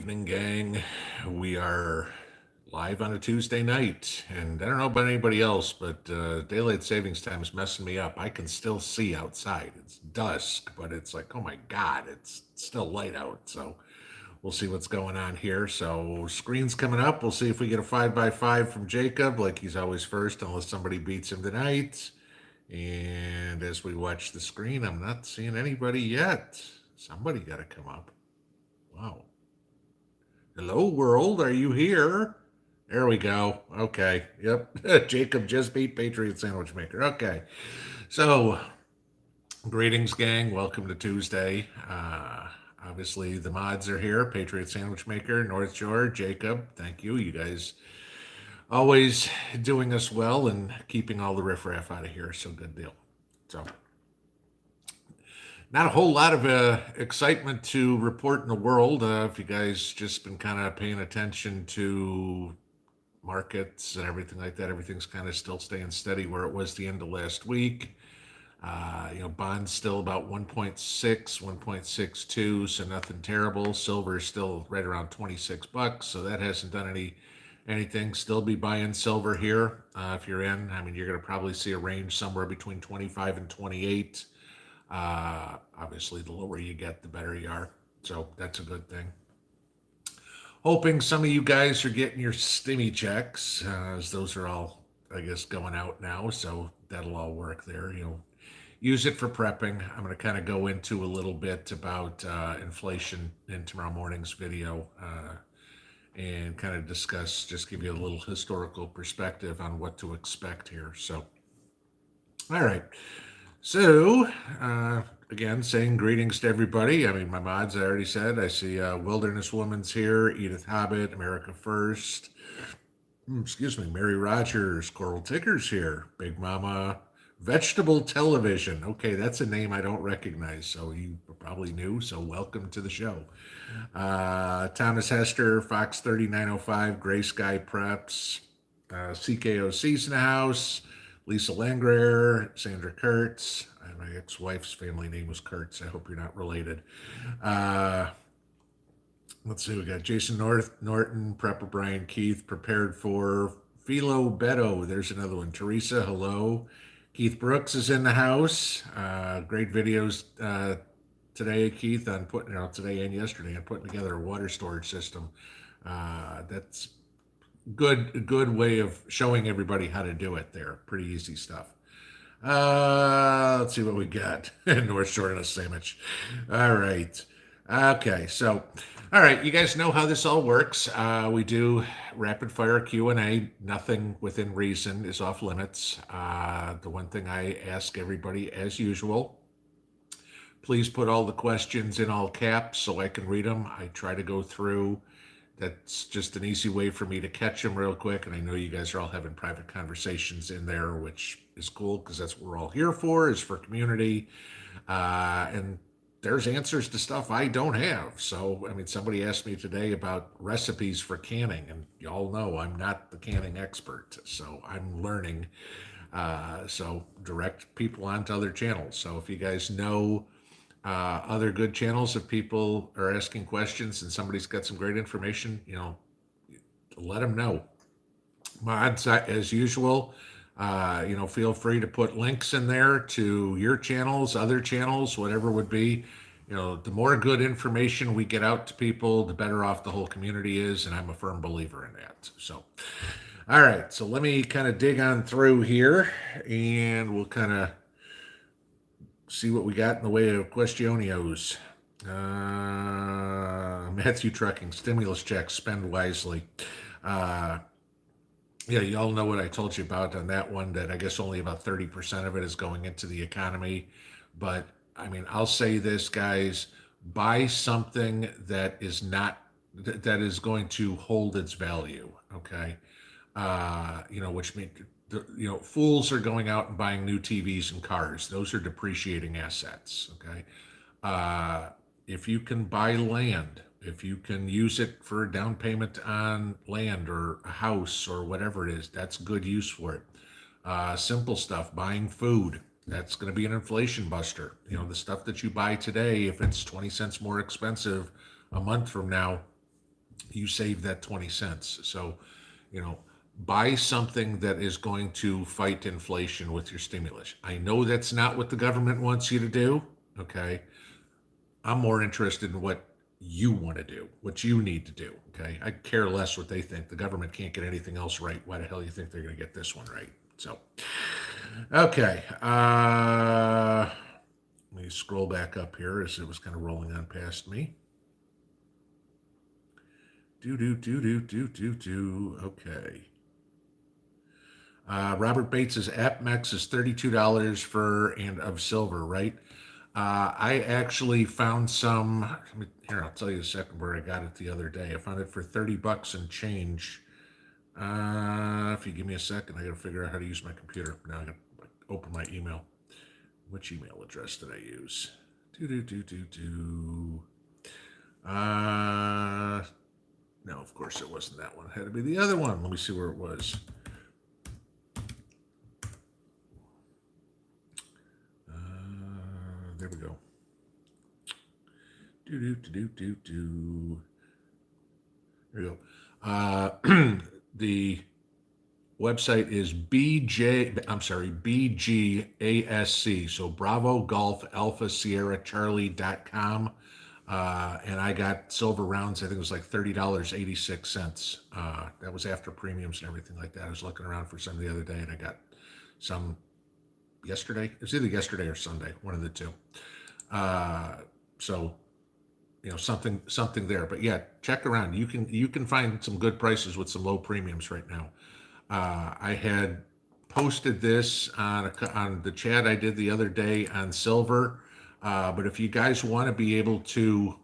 Evening, gang. We are live on a Tuesday night, and I don't know about anybody else, but daylight savings time is messing me up. I can still see outside. It's dusk, but it's like, oh my God, it's still light out. So we'll see what's going on here. So screen's coming up. We'll see if we get a 5x5 from Jacob, like he's always first, unless somebody beats him tonight. And as we watch the screen, I'm not seeing anybody yet. Somebody got to come up. Wow. Hello, world. Are you here? There we go. Okay. Yep. Jacob just beat Patriot Sandwich Maker. Okay. So, greetings, gang. Welcome to Tuesday. Obviously, the mods are here. Patriot Sandwich Maker, North Shore, Jacob. Thank you. You guys always doing us well and keeping all the riffraff out of here. So, good deal. So, not a whole lot of excitement to report in the world. If you guys just been kind of paying attention to markets and everything like that, everything's kind of still staying steady where it was the end of last week. Bonds still about 1.6, 1.62, so nothing terrible. Silver is still right around $26, so that hasn't done anything. Still be buying silver here if you're in. I mean, you're going to probably see a range somewhere between 25 and 28. Obviously, the lower you get, the better you are. So that's a good thing. Hoping some of you guys are getting your stimmy checks, as those are all, I guess, going out now. So that'll all work there. Use it for prepping. I'm going to kind of go into a little bit about inflation in tomorrow morning's video and kind of discuss, just give you a little historical perspective on what to expect here. So, all right. So, again, saying greetings to everybody. I mean, my mods, I already said. I see Wilderness Woman's here, Edith Hobbit, America First. Excuse me, Mary Rogers, Coral Ticker's here, Big Mama, Vegetable Television. Okay, that's a name I don't recognize, so you probably knew, so welcome to the show. Thomas Hester, Fox 3905, Gray Sky Preps, CKOC's in the house. Lisa Langrer, Sandra Kurtz. My ex-wife's family name was Kurtz. I hope you're not related. Let's see, we got Jason Norton, Prepper Brian Keith, Prepared for, Philo Beto. There's another one. Teresa, hello. Keith Brooks is in the house. Great videos today, Keith, on putting today and yesterday on putting together a water storage system. That's good way of showing everybody how to do it there. Pretty easy stuff. Let's see what we got. North Shore and a sandwich. All right. Okay, so all right, you guys know how this all works. We do rapid fire Q&A. Nothing within reason is off limits. The one thing I ask everybody, as usual, please put all the questions in all caps so I can read them. I try to go through. That's just an easy way for me to catch them real quick. And I know you guys are all having private conversations in there, which is cool because that's what we're all here for, is for community. And there's answers to stuff I don't have. So, I mean, somebody asked me today about recipes for canning, and y'all know I'm not the canning expert. So I'm learning. So direct people onto other channels. So if you guys know other good channels, if people are asking questions and somebody's got some great information, let them know. Mods, as usual, feel free to put links in there to your channels, other channels, whatever would be. The more good information we get out to people, the better off the whole community is, and I'm a firm believer in that. So, all right, so let me kind of dig on through here, and we'll kind of see what we got in the way of questionios. Matthew Trucking, stimulus checks, spend wisely. Yeah, you all know what I told you about on that one, that I guess only about 30% of it is going into the economy. But I mean, I'll say this, guys, buy something that is going to hold its value. Okay. Which means, fools are going out and buying new TVs and cars. Those are depreciating assets. Okay. If you can buy land, if you can use it for a down payment on land or a house or whatever it is, that's good use for it. Simple stuff, buying food, that's going to be an inflation buster. The stuff that you buy today, if it's 20 cents more expensive a month from now, you save that 20 cents. So, you know, buy something that is going to fight inflation with your stimulus. I know that's not what the government wants you to do. Okay. I'm more interested in what you want to do, what you need to do. Okay. I care less what they think. The government can't get anything else right. Why the hell do you think they're going to get this one right? So, okay. Let me scroll back up here as it was kind of rolling on past me. Okay. Robert Bates's AppMex is $32 for and of silver, right? I actually found some. Here, I'll tell you a second where I got it the other day. I found it for $30 and change. If you give me a second, I got to figure out how to use my computer. Now I got to open my email. Which email address did I use? No, of course it wasn't that one. It had to be the other one. Let me see where it was. There we go. There we go. The website is BGASC. So Bravo Golf Alpha Sierra Charlie.com. And I got silver rounds. I think it was like $30.86. That was after premiums and everything like that. I was looking around for some the other day and I got some yesterday. It was either yesterday or Sunday, one of the two. So, you know, something there. But yeah, check around. You can find some good prices with some low premiums right now. I had posted this on the chat I did the other day on silver. But if you guys want to be able to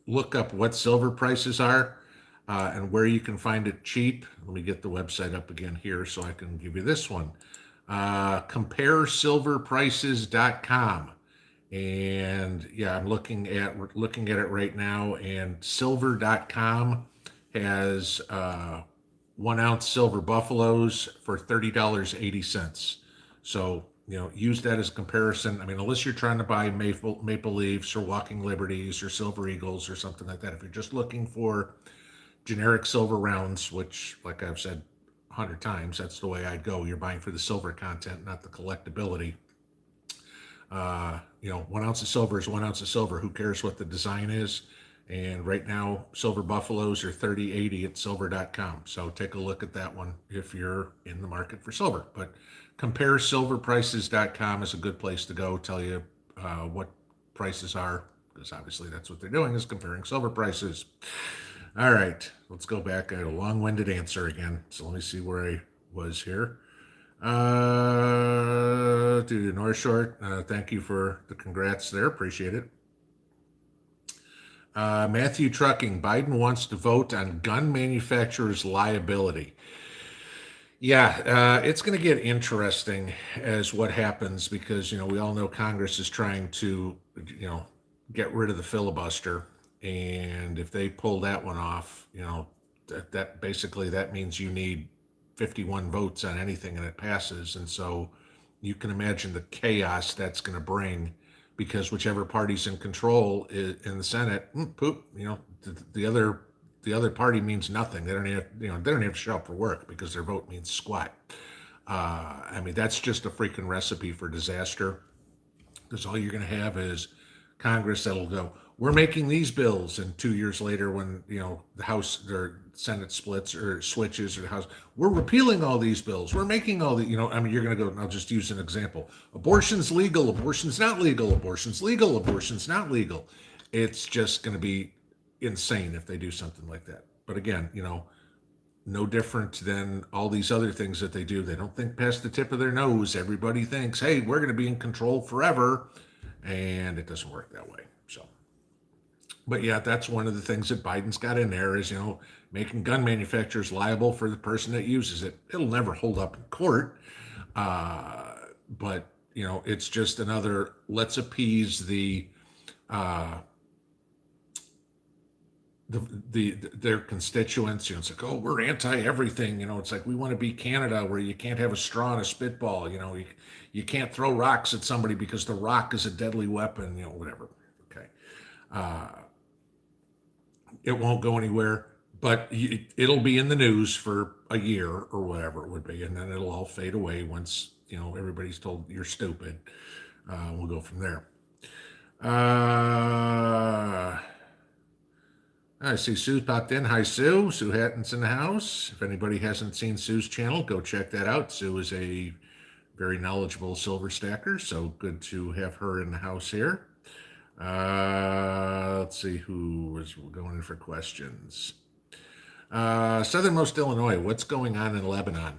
look up what silver prices are and where you can find it cheap, let me get the website up again here so I can give you this one. CompareSilverPrices.com. And yeah, I'm looking at it right now, and silver.com has 1 ounce silver buffaloes for $30.80. So, you know, use that as a comparison. I mean, unless you're trying to buy Maple Leafs or Walking Liberties or Silver Eagles or something like that, if you're just looking for generic silver rounds, which, like I've said 100 times, that's the way I'd go. You're buying for the silver content, not the collectability. You know, 1 ounce of silver is 1 ounce of silver. Who cares what the design is? And right now, silver buffaloes are $30.80 at silver.com. So take a look at that one if you're in the market for silver. But comparesilverprices.com is a good place to go. Tell you what prices are, because obviously that's what they're doing, is comparing silver prices. All right, let's go back. I had a long-winded answer again. So let me see where I was here. To North Shore, thank you for the congrats there. Appreciate it. Matthew Trucking, Biden wants to vote on gun manufacturers' liability. Yeah, it's going to get interesting as what happens, because, you know, we all know Congress is trying to, you know, get rid of the filibuster. And if they pull that one off, you know, that basically that means you need 51 votes on anything and it passes. And so you can imagine the chaos that's going to bring, because whichever party's in control in the Senate, poop, you know, the other party means nothing. They don't have, you know, they don't have to show up for work because their vote means squat. I mean, that's just a freaking recipe for disaster, because all you're going to have is Congress that'll go, we're making these bills, and 2 years later, when, you know, the House or Senate splits or switches, or the House, we're repealing all these bills, we're making all the, you know, I mean, you're going to go, and I'll just use an example: abortion's legal, abortion's not legal, abortion's legal, abortion's not legal. It's just going to be insane if they do something like that. But again, you know, no different than all these other things that they do. They don't think past the tip of their nose. Everybody thinks, hey, we're going to be in control forever, and it doesn't work that way. So, but yeah, that's one of the things that Biden's got in there is, you know, making gun manufacturers liable for the person that uses it. It'll never hold up in court, but, you know, it's just another, let's appease their constituents. You know, it's like, oh, we're anti everything. You know, it's like, we want to be Canada, where you can't have a straw and a spitball. You know, you can't throw rocks at somebody because the rock is a deadly weapon. You know, whatever. Okay. It won't go anywhere, but it'll be in the news for a year or whatever it would be, and then it'll all fade away once everybody's told you're stupid. We'll go from there. I see Sue popped in. Hi, Sue. Sue Hatton's in the house. If anybody hasn't seen Sue's channel, go check that out. Sue is a very knowledgeable silver stacker, so good to have her in the house here. Let's see who is going in for questions. Southernmost Illinois, what's going on in Lebanon?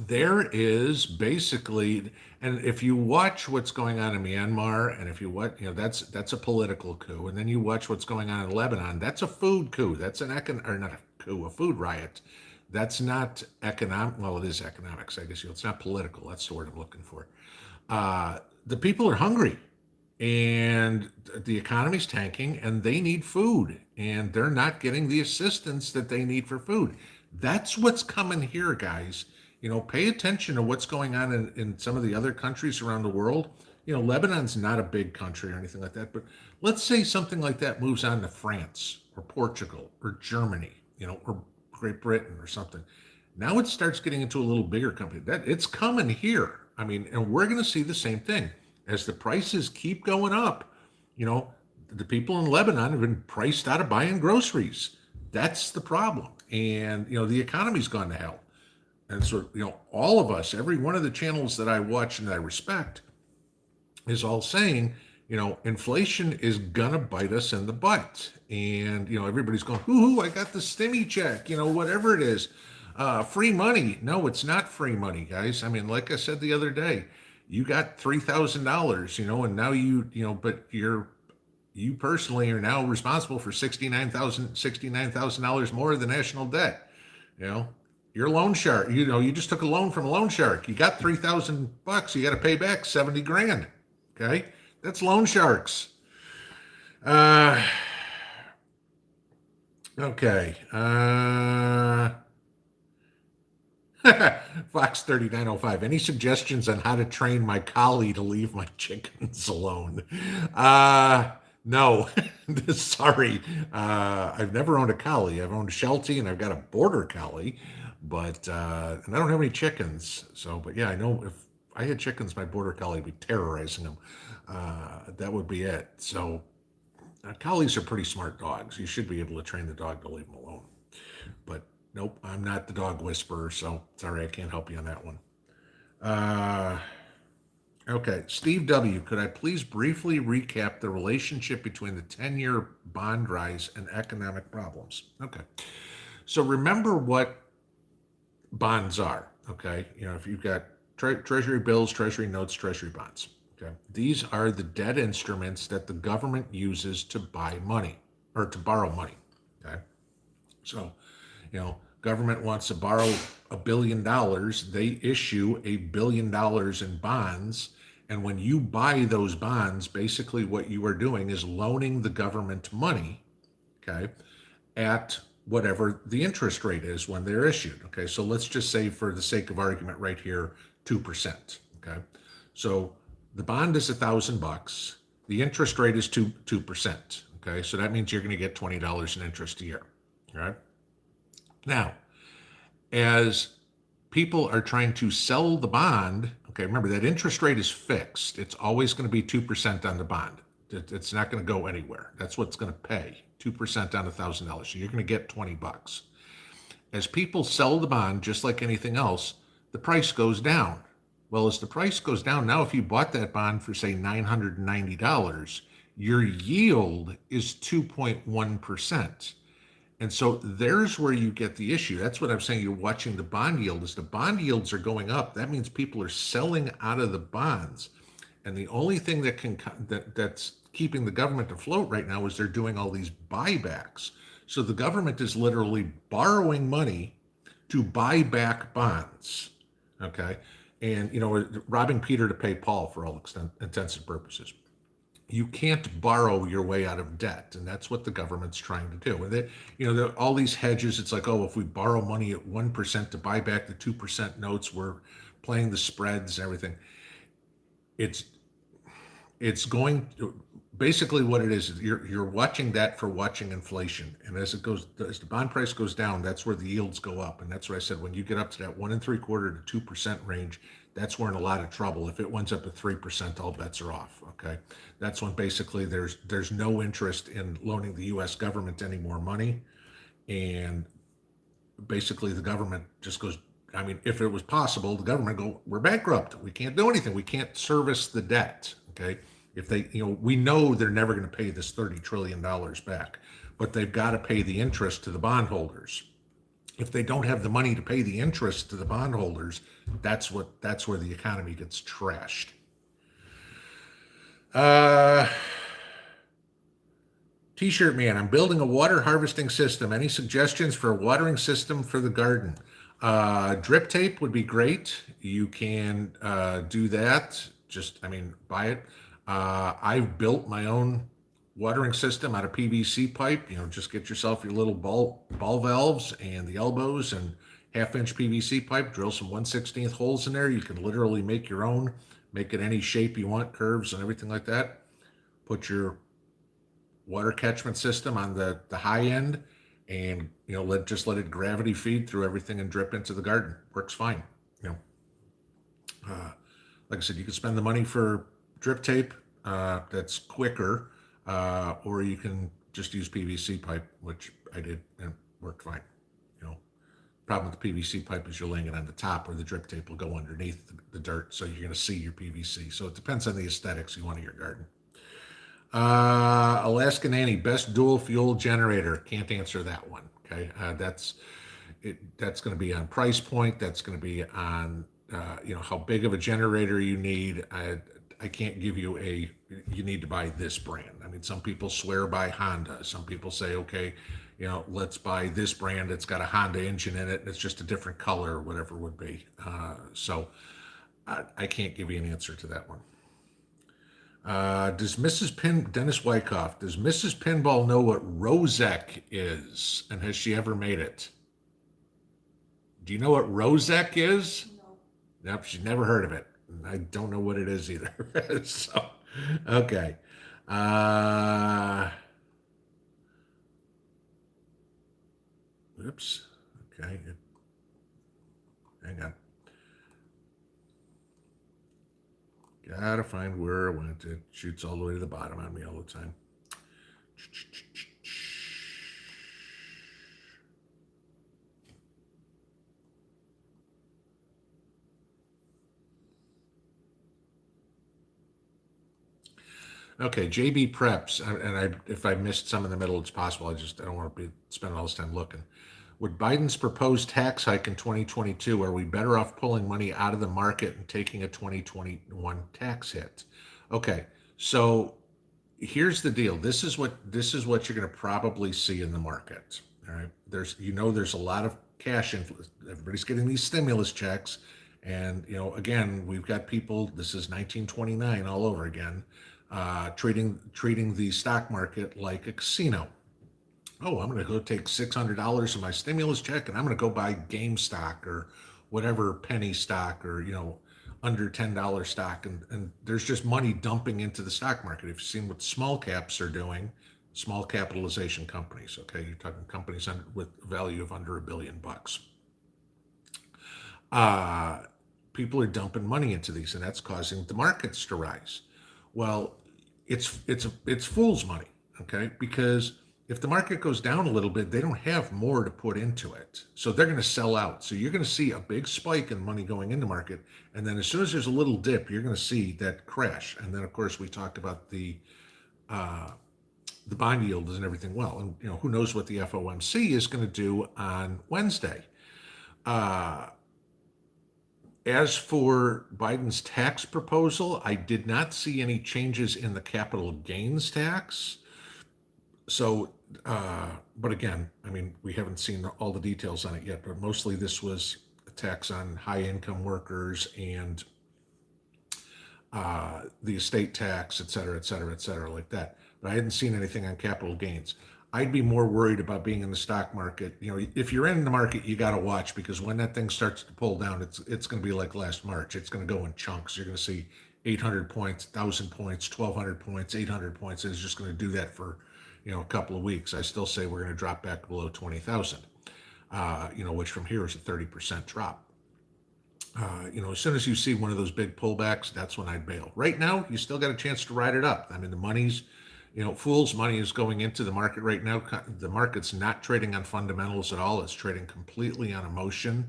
There is basically, and if you watch what's going on in Myanmar, and if you watch, that's a political coup, and then you watch what's going on in Lebanon, that's a food coup. That's an or not a coup, a food riot. That's not economic. Well, it is economics, I guess. It's not political. That's the word I'm looking for. The people are hungry, and the economy's tanking, and they need food, and they're not getting the assistance that they need for food. That's what's coming here, guys. Pay attention to what's going on in some of the other countries around the world. Lebanon's not a big country or anything like that, but let's say something like that moves on to France or Portugal or Germany, or Great Britain or something. Now it starts getting into a little bigger company. That it's coming here. I mean, and we're going to see the same thing as the prices keep going up. The people in Lebanon have been priced out of buying groceries. That's the problem, and the economy's gone to hell. And so, all of us, every one of the channels that I watch and that I respect is all saying, inflation is gonna bite us in the butt. And, everybody's going, hoo, I got the stimmy check, whatever it is. Free money. No, it's not free money, guys. I mean, like I said the other day, you got $3,000, and now but you personally are now responsible for $69,000 more of the national debt. You're a loan shark. You just took a loan from a loan shark. You got $3,000. You got to pay back 70 grand. Okay, that's loan sharks. Okay. Fox 3905. Any suggestions on how to train my collie to leave my chickens alone? No. Sorry. I've never owned a collie. I've owned a Sheltie and I've got a border collie. But and I don't have any chickens. So, but yeah, I know if I had chickens, my border collie would be terrorizing them. That would be it. So, collies are pretty smart dogs. You should be able to train the dog to leave them alone. But nope, I'm not the dog whisperer. So, sorry, I can't help you on that one. Okay, Steve W., could I please briefly recap the relationship between the 10-year bond rise and economic problems? Okay. So, remember what bonds are, okay? If you've got treasury bills, treasury notes, treasury bonds, okay? These are the debt instruments that the government uses to buy money or to borrow money, okay? So, government wants to borrow $1 billion, they issue $1 billion in bonds, and when you buy those bonds, basically what you are doing is loaning the government money, okay, at whatever the interest rate is when they're issued. Okay, so let's just say for the sake of argument right here, 2%. Okay, so the bond is $1,000. The interest rate is 2%. Okay, so that means you're going to get $20 in interest a year. All right. Now, as people are trying to sell the bond, okay, remember that interest rate is fixed. It's always going to be 2% on the bond. It's not going to go anywhere. That's what's going to pay. 2% on $1,000. So you're going to get $20. As people sell the bond, just like anything else, the price goes down. Well, as the price goes down, now if you bought that bond for, say, $990, your yield is 2.1%. And so there's where you get the issue. That's what I'm saying. You're watching the bond yield. As the bond yields are going up, that means people are selling out of the bonds. And the only thing that's keeping the government afloat right now is they're doing all these buybacks. So the government is literally borrowing money to buy back bonds. Okay. And, robbing Peter to pay Paul for all intents and purposes. You can't borrow your way out of debt, and that's what the government's trying to do. And all these hedges. It's like, if we borrow money at 1% to buy back the 2% notes, we're playing the spreads and everything. It's going to, basically what it is you're watching that for watching inflation, and as the bond price goes down, that's where the yields go up, and that's what I said, when you get up to that 1.75% to 2% range, that's we're in a lot of trouble. If it winds up at 3%, all bets are off. Okay, that's when basically there's no interest in loaning the U.S. government any more money, and basically the government just goes. I mean, if it was possible, the government go, we're bankrupt. We can't do anything. We can't service the debt. Okay. If they, we know they're never going to pay this $30 trillion back, but they've got to pay the interest to the bondholders. If they don't have the money to pay the interest to the bondholders, that's where the economy gets trashed. Uh, T-shirt man, I'm building a water harvesting system. Any suggestions for a watering system for the garden? Drip tape would be great. You can do that. Just, I mean, buy it. I've built my own watering system out of PVC pipe. Just get yourself your little ball valves and the elbows and half-inch PVC pipe. Drill some 1/16 holes in there. You can literally make your own. Make it any shape you want, curves and everything like that. Put your water catchment system on the high end, and let it gravity feed through everything and drip into the garden. Works fine. you know like I said, you can spend the money for drip tape, that's quicker, or you can just use PVC pipe, which I did, and it worked fine. you know Problem with the PVC pipe is you're laying it on the top, or the drip tape will go underneath the dirt, so you're going to see your PVC. So it depends on the aesthetics you want in your garden. Alaskan Annie, best dual fuel generator. Can't answer that one. Okay, that's going to be on price point. That's going to be on how big of a generator you need. I can't give you you need to buy this brand. I mean, some people swear by Honda. Some people say, okay, let's buy this brand. It's got a Honda engine in it, and it's just a different color, or whatever it would be. So I can't give you an answer to that one. Dennis Wyckoff, does Mrs. Pinball know what Rozek is, and has she ever made it? Do you know what Rozek is? No. Nope, she's never heard of it. I don't know what it is either. So, okay. Oops. Okay. Hang on. Gotta find where I went. It shoots all the way to the bottom on me all the time. Okay, JB Preps, if I missed some in the middle, it's possible. I don't want to be spending all this time looking. Would Biden's proposed tax hike in 2022, are we better off pulling money out of the market and taking a 2021 tax hit? Okay, so here's the deal. This is what you're going to probably see in the market. All right, there's a lot of cash inflow. Everybody's getting these stimulus checks, and again, we've got people. This is 1929 all over again, treating the stock market like a casino. Oh, I'm going to go take $600 of my stimulus check, and I'm going to go buy GameStop or whatever penny stock, or under $10 stock, and there's just money dumping into the stock market. If you've seen what small caps are doing, small capitalization companies, okay, you're talking companies with value of under $1 billion. People are dumping money into these, and that's causing the markets to rise. Well, it's fool's money, okay, because if the market goes down a little bit, they don't have more to put into it. So they're going to sell out. So you're going to see a big spike in money going into market. And then as soon as there's a little dip, you're going to see that crash. And then, of course, we talked about the bond yield and everything well. And, who knows what the FOMC is going to do on Wednesday. As for Biden's tax proposal, I did not see any changes in the capital gains tax. So, but again, I mean, we haven't seen all the details on it yet, but mostly this was a tax on high income workers and the estate tax, et cetera, like that. But I hadn't seen anything on capital gains. I'd be more worried about being in the stock market. If you're in the market, you got to watch, because when that thing starts to pull down, it's going to be like last March. It's going to go in chunks. You're going to see 800 points, 1,000 points, 1,200 points, 800 points, and it's just going to do that for, a couple of weeks. I still say we're going to drop back below 20,000, which from here is a 30% drop. As soon as you see one of those big pullbacks, that's when I'd bail. Right now, you still got a chance to ride it up. I mean, the money's, fool's money is going into the market right now. The market's not trading on fundamentals at all. It's trading completely on emotion.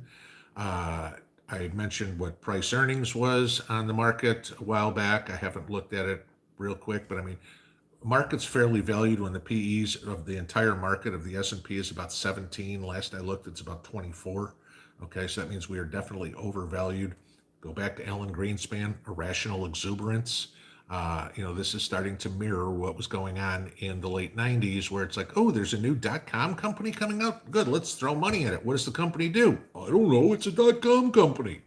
I mentioned what price earnings was on the market a while back. I haven't looked at it real quick, but I mean, market's fairly valued when the PEs of the entire market of the S&P is about 17. Last I looked, it's about 24. Okay, so that means we are definitely overvalued. Go back to Alan Greenspan, irrational exuberance. This is starting to mirror what was going on in the late 90s, where it's like, oh, there's a new .com company coming out. Good, let's throw money at it. What does the company do? I don't know. It's a .com company.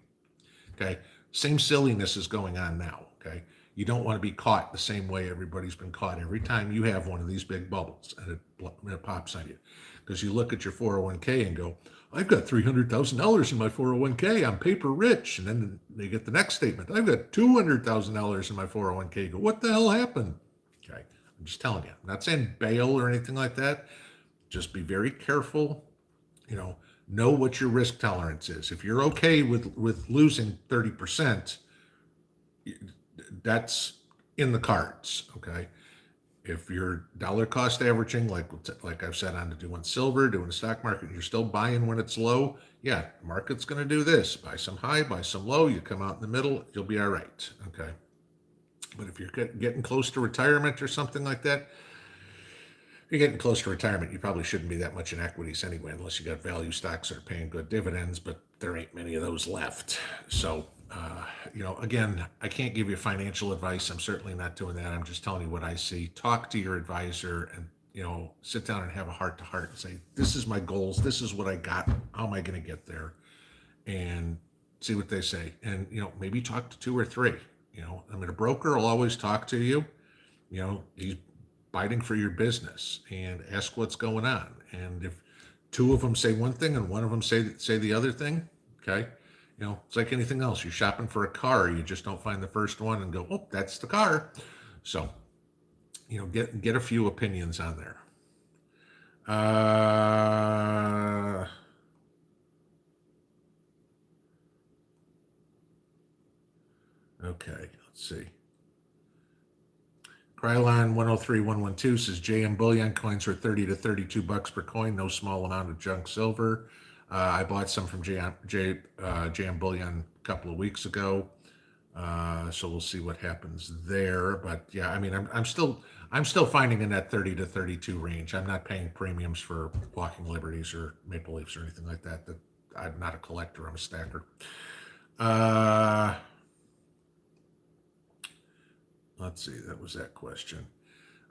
Okay, same silliness is going on now. Okay, you don't want to be caught the same way everybody's been caught every time you have one of these big bubbles and it pops on you. Because you look at your 401k and go, I've got $300,000 in my 401k. I'm paper rich. And then they get the next statement. I've got $200,000 in my 401k. You go, what the hell happened? Okay. I'm just telling you. I'm not saying bail or anything like that. Just be very careful. Know what your risk tolerance is. If you're okay with losing 30%, that's in the cards. Okay. If you're dollar cost averaging, like I've said on to doing silver, doing the stock market, you're still buying when it's low. Yeah, the market's going to do this. Buy some high, buy some low. You come out in the middle, you'll be all right. Okay. But if you're getting close to retirement or something like that, if you're getting close to retirement, you probably shouldn't be that much in equities anyway, unless you got value stocks that are paying good dividends, but there ain't many of those left. So, again, I can't give you financial advice. I'm certainly not doing that. I'm just telling you what I see. Talk to your advisor and, sit down and have a heart to heart and say, this is my goals. This is what I got. How am I going to get there? And see what they say. And, maybe talk to two or three. A broker will always talk to you. He's fighting for your business and ask what's going on. And if two of them say one thing and one of them say the other thing, okay, it's like anything else. You're shopping for a car, you just don't find the first one and go, oh, that's the car. So, get a few opinions on there. Okay, let's see. Krylon 103112 says JM bullion coins were 30 to 32 bucks per coin, no small amount of junk silver. I bought some from JM bullion a couple of weeks ago, so we'll see what happens there. But yeah, I mean, I'm still finding in that 30 to 32 range. I'm not paying premiums for Walking Liberties or Maple Leafs or anything like that. That I'm not a collector. I'm a stacker. Let's see, that was that question.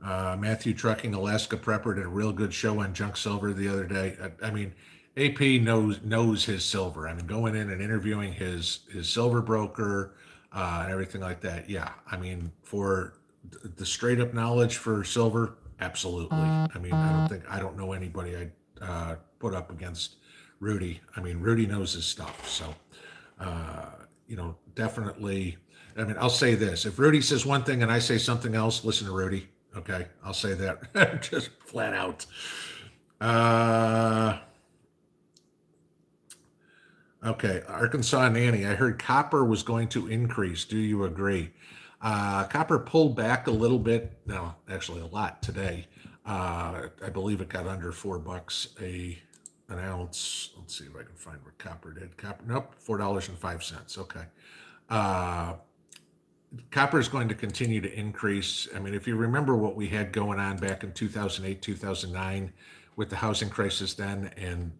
Matthew Trucking, Alaska Prepper, did a real good show on junk silver the other day. I mean, AP knows his silver. I mean, going in and interviewing his silver broker and everything like that. Yeah, I mean, for the straight up knowledge for silver, absolutely. I mean, I don't know anybody I'd put up against Rudy. I mean, Rudy knows his stuff. So, definitely. I mean, I'll say this. If Rudy says one thing and I say something else, listen to Rudy. Okay. I'll say that just flat out. Okay. Arkansas Nanny, I heard copper was going to increase. Do you agree? Copper pulled back a little bit. No, actually a lot today. I believe it got under $4 an ounce. Let's see if I can find what copper did. Nope, $4.05. Okay. Copper is going to continue to increase. I mean, if you remember what we had going on back in 2008, 2009 with the housing crisis then, and,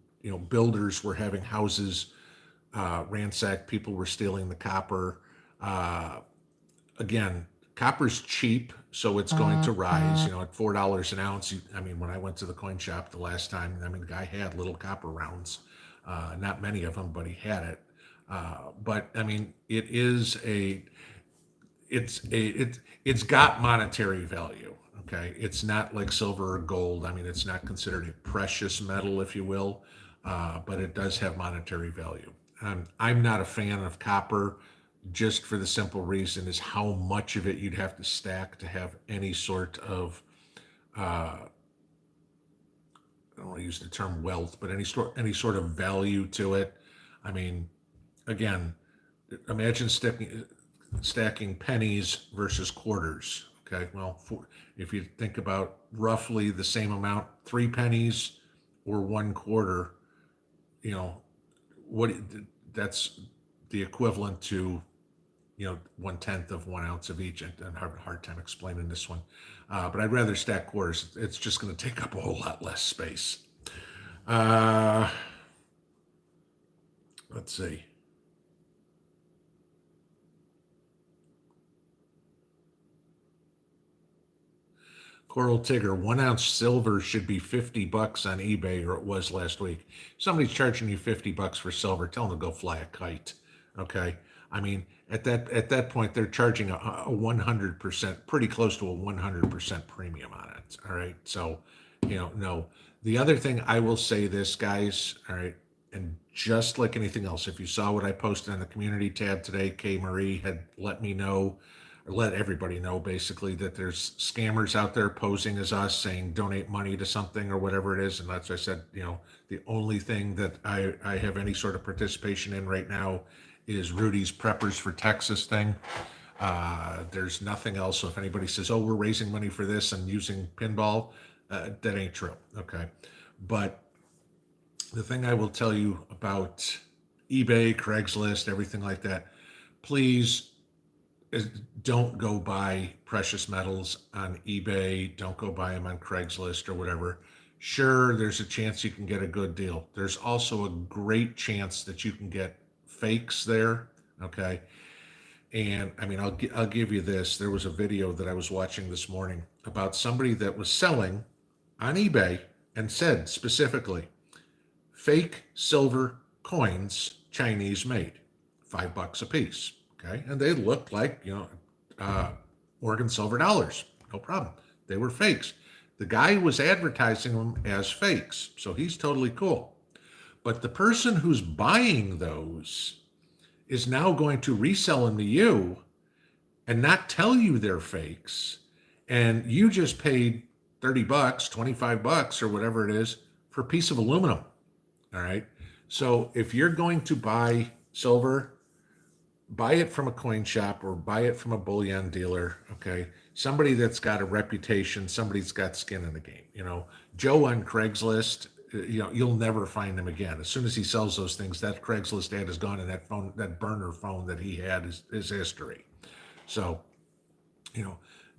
builders were having houses ransacked, people were stealing the copper. Again, copper's cheap, so it's going to rise, at $4 an ounce. When I went to the coin shop the last time, the guy had little copper rounds, not many of them, but he had it. But it is it's got monetary value. Okay. It's not like silver or gold. It's not considered a precious metal, if you will, but it does have monetary value. I'm not a fan of copper just for the simple reason is how much of it you'd have to stack to have any sort of, I don't want to use the term wealth, but any sort of value to it. I mean, again, imagine stacking pennies versus quarters. Okay, well, if you think about roughly the same amount, 3 pennies or 1 quarter, you know, what that's the equivalent to, 1/10 of 1 ounce of each. And I have a hard time explaining this one, but I'd rather stack quarters. It's just going to take up a whole lot less space. Uh, let's see. Coral Tigger, 1 ounce silver should be $50 on eBay, or it was last week. Somebody's charging you $50 for silver. Tell them to go fly a kite. Okay. I mean, at that point, they're charging a 100%, pretty close to a 100% premium on it. All right. So, no. The other thing I will say this, guys. All right. And just like anything else, if you saw what I posted on the community tab today, Kay Marie had let me know, or let everybody know basically, that there's scammers out there posing as us saying donate money to something or whatever it is. And that's why I said, the only thing that I have any sort of participation in right now is Rudy's Preppers for Texas thing. There's nothing else. So if anybody says, oh, we're raising money for this and using pinball, that ain't true. Okay. But the thing I will tell you about eBay, Craigslist, everything like that, please don't go buy precious metals on eBay. Don't go buy them on Craigslist or whatever. Sure, there's a chance you can get a good deal. There's also a great chance that you can get fakes there. Okay. And I mean, I'll give you this. There was a video that I was watching this morning about somebody that was selling on eBay and said specifically, fake silver coins, Chinese made, $5 a piece. Okay. And they looked like, Oregon silver dollars. No problem. They were fakes. The guy was advertising them as fakes. So he's totally cool. But the person who's buying those is now going to resell them to you and not tell you they're fakes. And you just paid $30, $25, or whatever it is for a piece of aluminum. All right. So if you're going to buy silver, buy it from a coin shop or buy it from a bullion dealer. Okay. Somebody that's got a reputation, somebody's got skin in the game. Joe on Craigslist, you'll never find him again. As soon as he sells those things, that Craigslist ad is gone, and that burner phone that he had is history. So,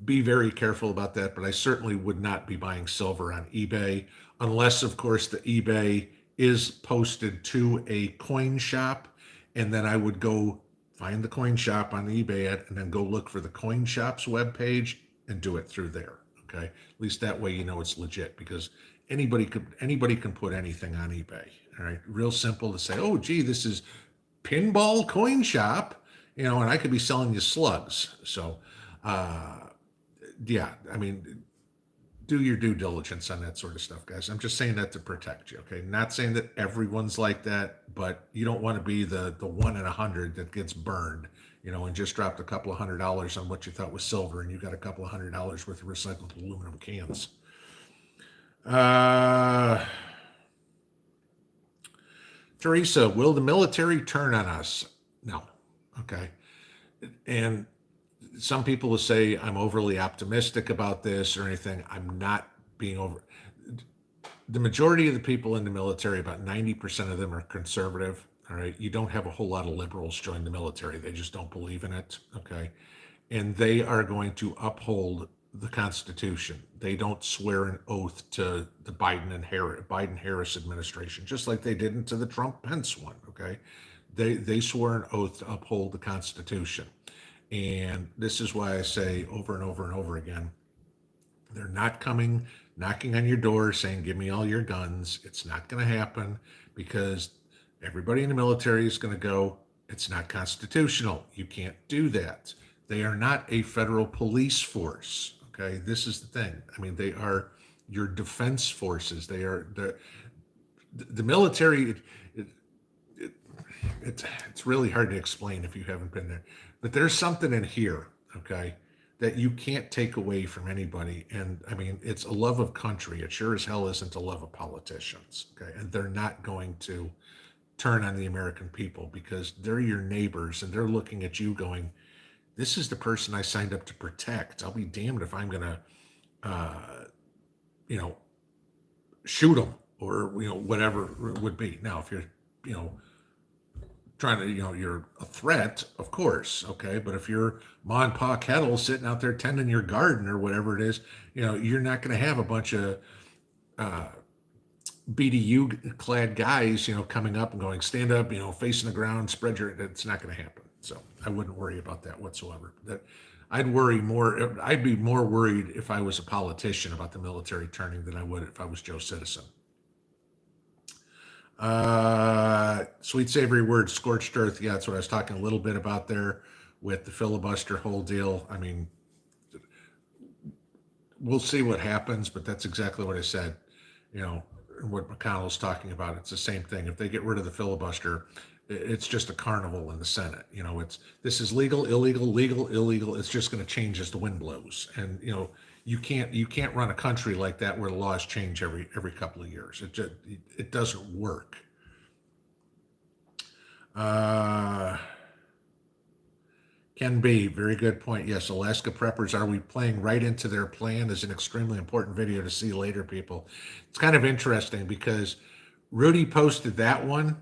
be very careful about that. But I certainly would not be buying silver on eBay unless, of course, the eBay is posted to a coin shop, and then I would go find the coin shop on eBay and then go look for the coin shop's webpage and do it through there. Okay, at least that way it's legit, because anybody can put anything on eBay. All right, real simple to say, oh, gee, this is pinball coin shop, and I could be selling you slugs. So, yeah, I mean, do your due diligence on that sort of stuff, guys. I'm just saying that to protect you. Okay, not saying that everyone's like that, but you don't want to be the 1 in 100 that gets burned, and just dropped a couple of $100 on what you thought was silver, and you got a couple of $100 worth of recycled aluminum cans. Teresa, will the military turn on us? No. Okay. And some people will say I'm overly optimistic about this or anything. I'm not being over. The majority of the people in the military, about 90% of them, are conservative. All right. You don't have a whole lot of liberals join the military. They just don't believe in it. Okay. And they are going to uphold the Constitution. They don't swear an oath to the Biden-Harris administration, just like they didn't to the Trump-Pence one. Okay. They swore an oath to uphold the Constitution. And this is why I say over and over and over again, they're not coming knocking on your door saying, give me all your guns. It's not going to happen, because everybody in the military is going to go, it's not constitutional. You can't do that. They are not a federal police force. Okay. This is the thing. I mean, they are your defense forces. They are the military. it's really hard to explain if you haven't been there. But there's something in here, okay, that you can't take away from anybody. And I mean, it's a love of country. It sure as hell isn't a love of politicians. Okay. And they're not going to turn on the American people because they're your neighbors and they're looking at you going, this is the person I signed up to protect. I'll be damned if I'm going to, you know, shoot them or, whatever it would be. Now, if you're, you know, trying to, you're a threat, of course, okay. But if you're Ma and Pa Kettle sitting out there tending your garden or whatever it is, you're not going to have a bunch of BDU clad guys, coming up and going, stand up, facing the ground, spread your. It's not going to happen. So I wouldn't worry about that whatsoever. That I'd worry more. I'd be more worried if I was a politician about the military turning than I would if I was Joe Citizen. Sweet savory words, scorched earth. Yeah, that's what I was talking a little bit about there with the filibuster whole deal. I mean, we'll see what happens, but that's exactly what I said. What McConnell's talking about. It's the same thing. If they get rid of the filibuster, it's just a carnival in the Senate. This is legal, illegal, legal, illegal. It's just going to change as the wind blows. And you can't run a country like that where the laws change every couple of years. It doesn't work. Ken B, very good point. Yes, Alaska preppers, are we playing right into their plan? Is an extremely important video to see later, people. It's kind of interesting because Rudy posted that one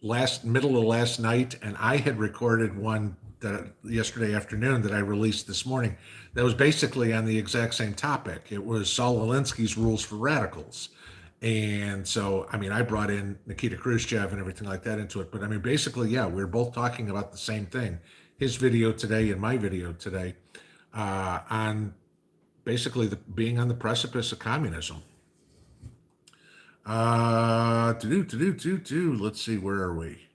middle of last night, and I had recorded one that yesterday afternoon that I released this morning that was basically on the exact same topic. It was Saul Alinsky's rules for radicals. And so, I mean, I brought in Nikita Khrushchev and everything like that into it. But I mean, basically, yeah, we're both talking about the same thing. His video today and my video today on basically being on the precipice of communism. Let's see, where are we?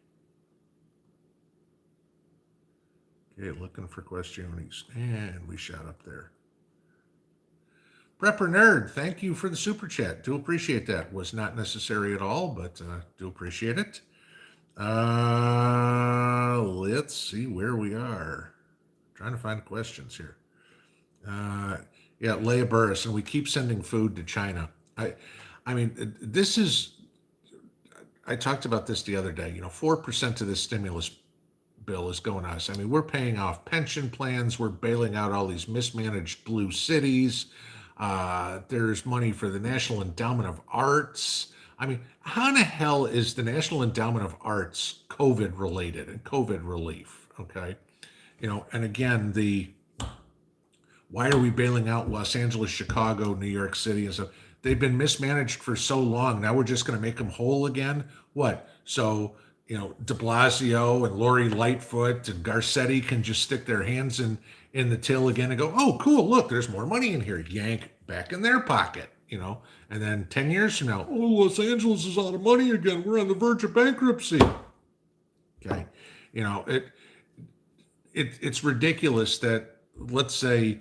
Okay, looking for questions, and we shot up there. Prepper Nerd, thank you for the super chat. Do appreciate that. Was not necessary at all, but do appreciate it. Let's see where we are. Trying to find questions here. Yeah, Leah Burris, and we keep sending food to China. I mean, this is. I talked about this the other day. 4% of this stimulus bill is going to us. I mean, we're paying off pension plans. We're bailing out all these mismanaged blue cities. There's money for the National Endowment of Arts. I mean, how in the hell is the National Endowment of Arts COVID related and COVID relief? Okay. And again, why are we bailing out Los Angeles, Chicago, New York City? And so they've been mismanaged for so long. Now we're just going to make them whole again. What? So, de Blasio and Lori Lightfoot and Garcetti can just stick their hands in the till again and go, oh, cool. Look, there's more money in here. Yank back in their pocket. And then 10 years from now, oh, Los Angeles is out of money again. We're on the verge of bankruptcy. Okay. It's ridiculous that, let's say,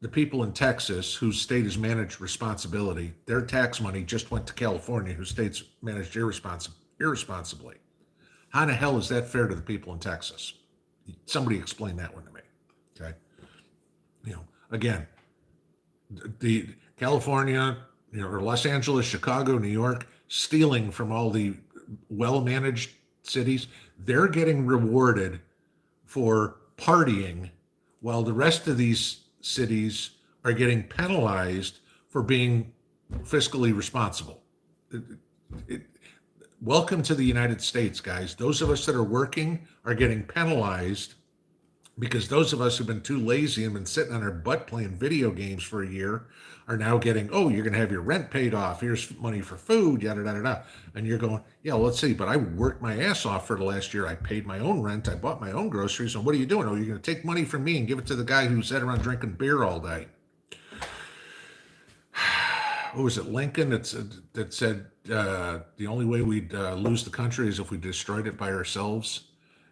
the people in Texas whose state is managed responsibility, their tax money just went to California, whose state's managed irresponsibly. How in the hell is that fair to the people in Texas? Somebody explain that one to me. Okay. Again, the California, or Los Angeles, Chicago, New York, stealing from all the well-managed cities, they're getting rewarded for partying while the rest of these cities are getting penalized for being fiscally responsible. Welcome to the United States, guys. Those of us that are working are getting penalized because those of us who've been too lazy and been sitting on our butt playing video games for a year are now getting, oh, you're going to have your rent paid off. Here's money for food, yada, yada, yada. And you're going, yeah, well, let's see, but I worked my ass off for the last year. I paid my own rent. I bought my own groceries. And what are you doing? Oh, you're going to take money from me and give it to the guy who sat around drinking beer all day. What was it, Lincoln that said the only way we'd lose the country is if we destroyed it by ourselves?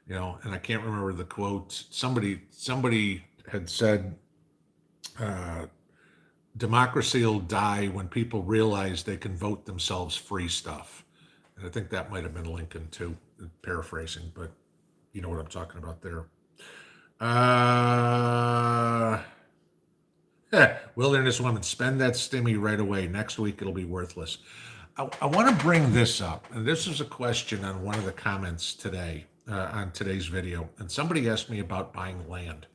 And I can't remember the quote. Somebody had said, democracy will die when people realize they can vote themselves free stuff. And I think that might have been Lincoln too. paraphrasing, but you know what I'm talking about there. Uh, Wilderness Woman, spend that stimmy right away. Next week it'll be worthless. I want to bring this up, and this is a question on one of the comments today on today's video. And somebody asked me about buying land,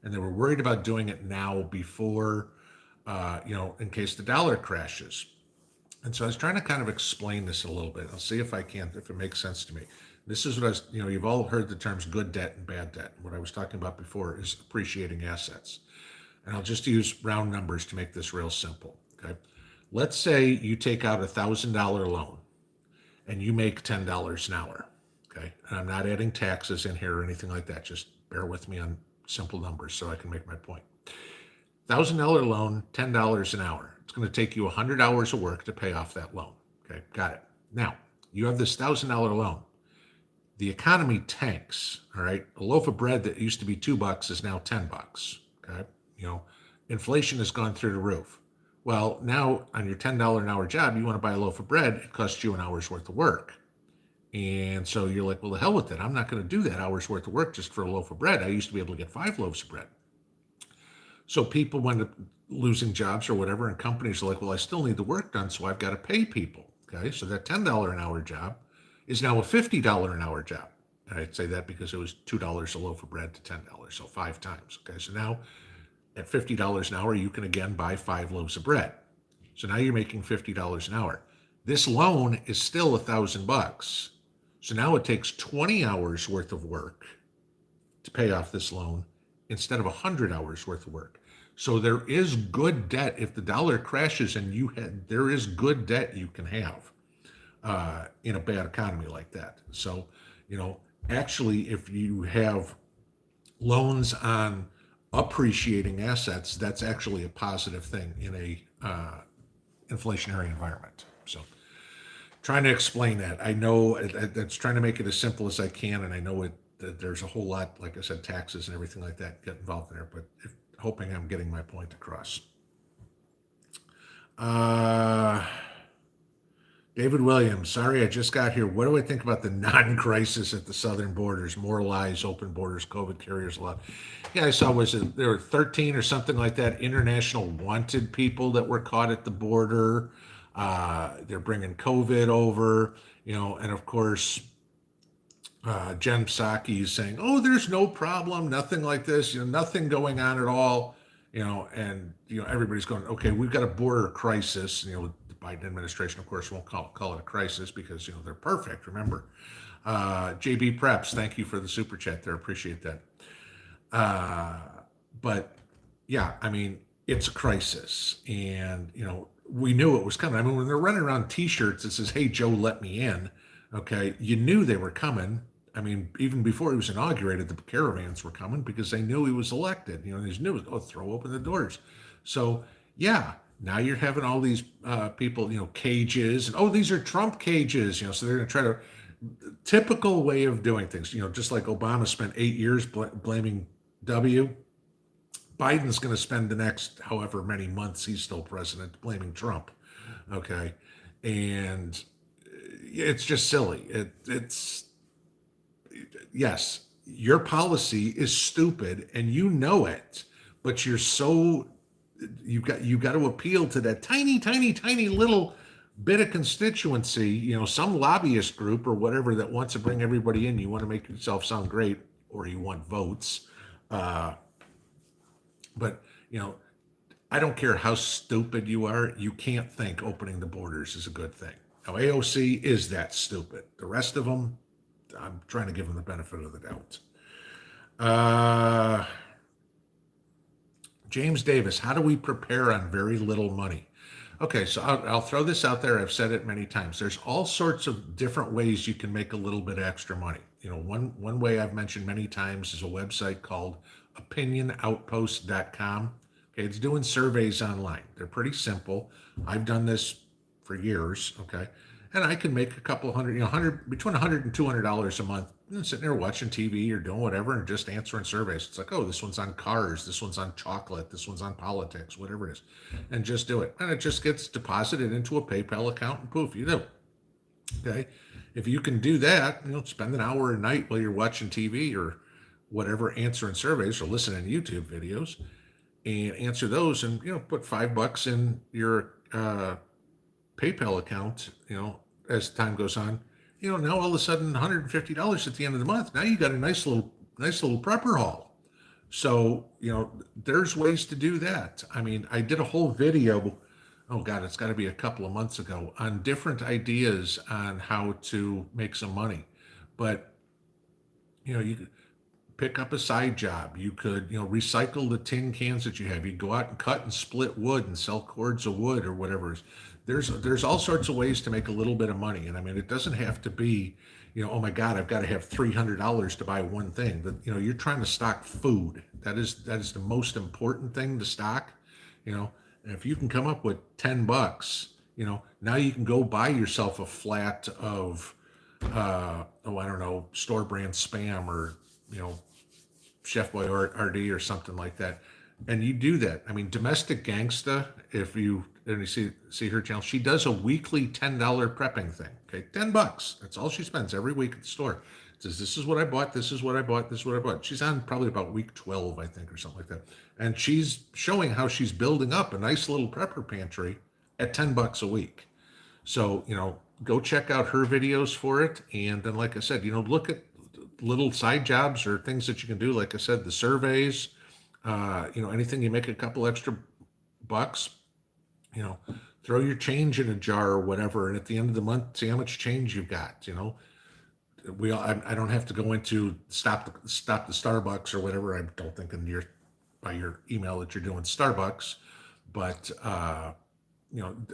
and they were worried about doing it now before, in case the dollar crashes. And so I was trying to kind of explain this a little bit. I'll see if I can, if it makes sense to me. This is what I was, you've all heard the terms good debt and bad debt. What I was talking about before is appreciating assets. And I'll just use round numbers to make this real simple. Okay. Let's say you take out $1,000 loan and you make $10 an hour. Okay. And I'm not adding taxes in here or anything like that. Just bear with me on simple numbers so I can make my point. $1,000 loan, $10 an hour. It's going to take you 100 hours of work to pay off that loan. Okay. Got it. Now, you have this $1,000 loan. The economy tanks. All right. A loaf of bread that used to be $2 is now $10. Okay. Inflation has gone through the roof. Well, now on your $10 an hour job, you want to buy a loaf of bread, it costs you an hour's worth of work. And so you're like, well, the hell with it. I'm not going to do that hour's worth of work just for a loaf of bread. I used to be able to get 5 loaves of bread. So people wind up losing jobs or whatever, and companies are like, well, I still need the work done, so I've got to pay people. Okay, so that $10 an hour job is now a $50 an hour job. And I'd say that because it was $2 a loaf of bread to $10, so 5 times. Okay, so now at $50 an hour, you can again buy 5 loaves of bread. So now you're making $50 an hour. This loan is still $1,000. So now it takes 20 hours worth of work to pay off this loan instead of 100 hours worth of work. So there is good debt. If the dollar crashes and there is good debt you can have in a bad economy like that. So, actually, if you have loans on appreciating assets, that's actually a positive thing in a inflationary environment. So trying to explain that. I know that's trying to make it as simple as I can, and I know that there's a whole lot, like I said, taxes and everything like that get involved in there, but hoping I'm getting my point across. David Williams, sorry, I just got here. What do I think about the non-crisis at the southern borders? More lies, open borders, COVID carriers a lot. Yeah, I saw, there were 13 or something like that international wanted people that were caught at the border. They're bringing COVID over, and of course, Jen Psaki is saying, oh, there's no problem, nothing like this, nothing going on at all, and, everybody's going, okay, we've got a border crisis, the Biden administration, of course, won't call it a crisis because, they're perfect, remember. JB Preps, thank you for the super chat there, appreciate that. But yeah, I mean, it's a crisis, and, we knew it was coming. I mean, when they're running around t-shirts that says, hey, Joe, let me in, okay, you knew they were coming. I mean, even before he was inaugurated, the caravans were coming because they knew he was elected. They knew, throw open the doors. So, yeah, now you're having all these people, cages. And, these are Trump cages, so they're going to try to, typical way of doing things, just like Obama spent 8 years blaming W. Biden's going to spend the next however many months he's still president blaming Trump. Okay. And it's just silly. It's yes, your policy is stupid and you know it, but you've got to appeal to that tiny, tiny, tiny little bit of constituency, some lobbyist group or whatever that wants to bring everybody in. You want to make yourself sound great, or you want votes. But, I don't care how stupid you are, you can't think opening the borders is a good thing. Now, AOC is that stupid. The rest of them, I'm trying to give them the benefit of the doubt. James Davis, how do we prepare on very little money? Okay, so I'll throw this out there. I've said it many times. There's all sorts of different ways you can make a little bit extra money. One way I've mentioned many times is a website called opinionoutpost.com. Okay, it's doing surveys online. They're pretty simple. I've done this for years. Okay, and I can make a couple hundred, between $100 and $200 a month, sitting there watching TV or doing whatever and just answering surveys. It's like, oh, this one's on cars, this one's on chocolate, this one's on politics, whatever it is, and just do it. And it just gets deposited into a PayPal account, and poof, you do. Okay. If you can do that, spend an hour a night while you're watching TV or whatever, answering surveys or listening to YouTube videos, and answer those, and put $5 in your PayPal account, as time goes on, now all of a sudden $150 at the end of the month. Now you got a nice little prepper haul. So, there's ways to do that. I mean, I did a whole video, oh God, it's got to be a couple of months ago, on different ideas on how to make some money. But, you could pick up a side job. You could, recycle the tin cans that you have. You go out and cut and split wood and sell cords of wood or whatever. There's all sorts of ways to make a little bit of money. And I mean, it doesn't have to be, oh my God, I've got to have $300 to buy one thing. But you're trying to stock food. That is the most important thing to stock. And if you can come up with $10, now you can go buy yourself a flat of I don't know, store brand Spam, or Chef Boyardee or something like that. And you do that. I mean, Domestic Gangsta, if you and you see her channel, she does a weekly $10 prepping thing. Okay, $10. That's all she spends every week at the store. Says, this is what I bought, this is what I bought, this is what I bought. She's on probably about week 12, I think, or something like that. And she's showing how she's building up a nice little prepper pantry at $10 a week. So, go check out her videos for it. And then, like I said, look at little side jobs or things that you can do. Like I said, the surveys, anything you make a couple extra bucks, throw your change in a jar or whatever. And at the end of the month, see how much change you've got. I don't have to go into stop the Starbucks or whatever. I don't think by your email that you're doing Starbucks, but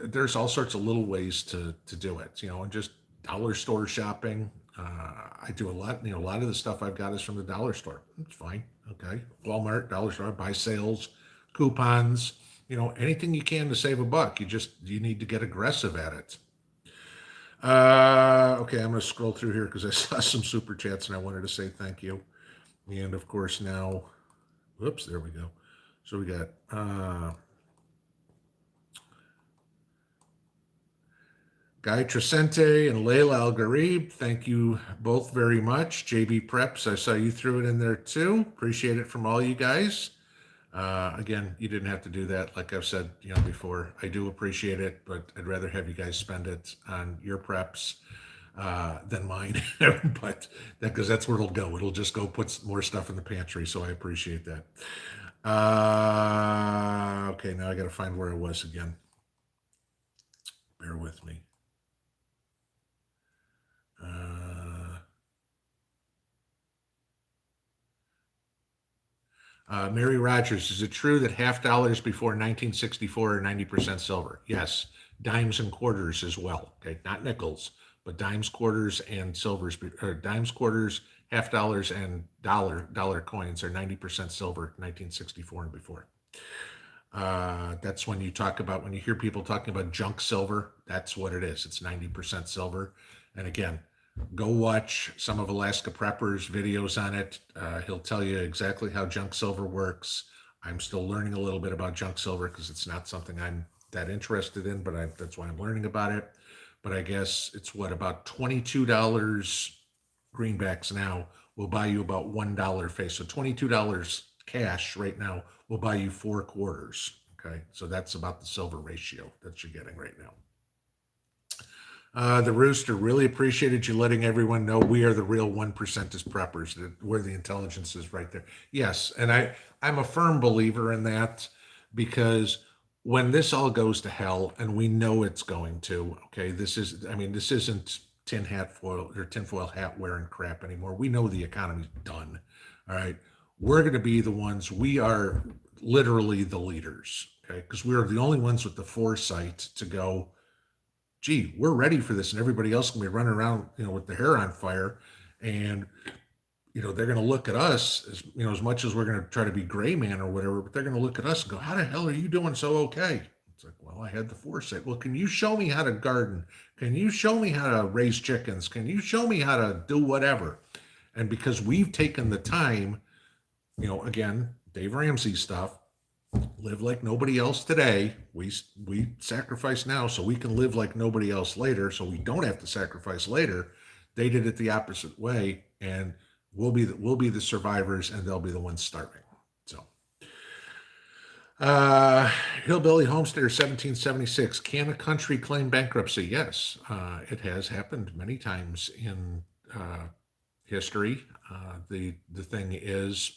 there's all sorts of little ways to do it, and just dollar store shopping. I do a lot, a lot of the stuff I've got is from the dollar store. It's fine. Okay. Walmart, dollar store, buy sales, coupons, anything you can to save a buck. You need to get aggressive at it. Okay. I'm going to scroll through here because I saw some super chats and I wanted to say thank you. And of course now, whoops, there we go. So we got, Guy Tresente and Layla Al Gharib, thank you both very much. JB Preps, I saw you threw it in there too. Appreciate it from all you guys. Again, you didn't have to do that. Like I've said, before, I do appreciate it, but I'd rather have you guys spend it on your preps than mine. But because that's where it'll go. It'll just go put more stuff in the pantry. So I appreciate that. Okay, now I got to find where I was again. Bear with me. Mary Rogers, is it true that half dollars before 1964 are 90% silver? Yes. Dimes and quarters as well. Okay, not nickels, but dimes, quarters, and silvers. Or dimes, quarters, half dollars, and dollar coins are 90% silver, 1964 and before. That's when you hear people talking about junk silver, that's what it is. It's 90% silver. And again, go watch some of Alaska Prepper's videos on it. He'll tell you exactly how junk silver works. I'm still learning a little bit about junk silver because it's not something I'm that interested in, but that's why I'm learning about it. But I guess it's about $22 greenbacks now will buy you about $1 face. So $22 cash right now will buy you 4 quarters. Okay, so that's about the silver ratio that you're getting right now. The Rooster, really appreciated you letting everyone know we are the real 1% as preppers, where the intelligence is right there. Yes, and I'm a firm believer in that, because when this all goes to hell, and we know it's going to, okay, this isn't tinfoil hat wearing crap anymore. We know the economy's done. All right. We're going to be the ones, we are literally the leaders, okay, because we are the only ones with the foresight to go, gee, we're ready for this, and everybody else can be running around, with their hair on fire, and they're going to look at us as much as we're going to try to be gray man or whatever, but they're going to look at us and go, how the hell are you doing so okay? It's like, well, I had the foresight. Well, can you show me how to garden? Can you show me how to raise chickens? Can you show me how to do whatever? And because we've taken the time, again, Dave Ramsey stuff, live like nobody else today. We sacrifice now so we can live like nobody else later, so we don't have to sacrifice later. They did it the opposite way, and we'll be the survivors, and they'll be the ones starving. So, uh, Hillbilly Homesteader 1776. Can a country claim bankruptcy? Yes, it has happened many times in history. The thing is,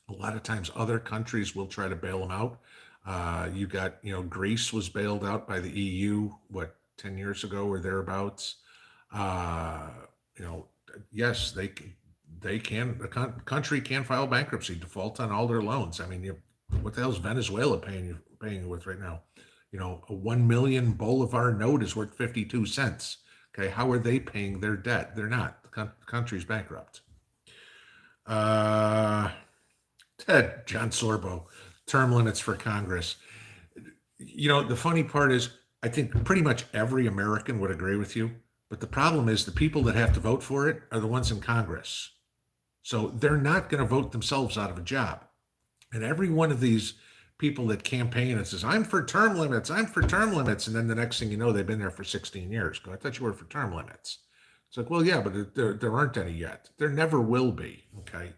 a lot of times other countries will try to bail them out. You got, Greece was bailed out by the EU, what, 10 years ago or thereabouts. Uh, you know, yes, they can, country can file bankruptcy, default on all their loans. I mean, what the hell is Venezuela paying you with right now? A 1 million Bolivar note is worth 52 cents. Okay. How are they paying their debt? They're not. The country's bankrupt. Uh, John Sorbo, term limits for Congress. The funny part is, I think pretty much every American would agree with you. But the problem is the people that have to vote for it are the ones in Congress. So they're not going to vote themselves out of a job. And every one of these people that campaign and says, I'm for term limits, I'm for term limits. And then the next thing you know, they've been there for 16 years. I thought you were for term limits. It's like, well, yeah, but there aren't any yet. There never will be. Okay.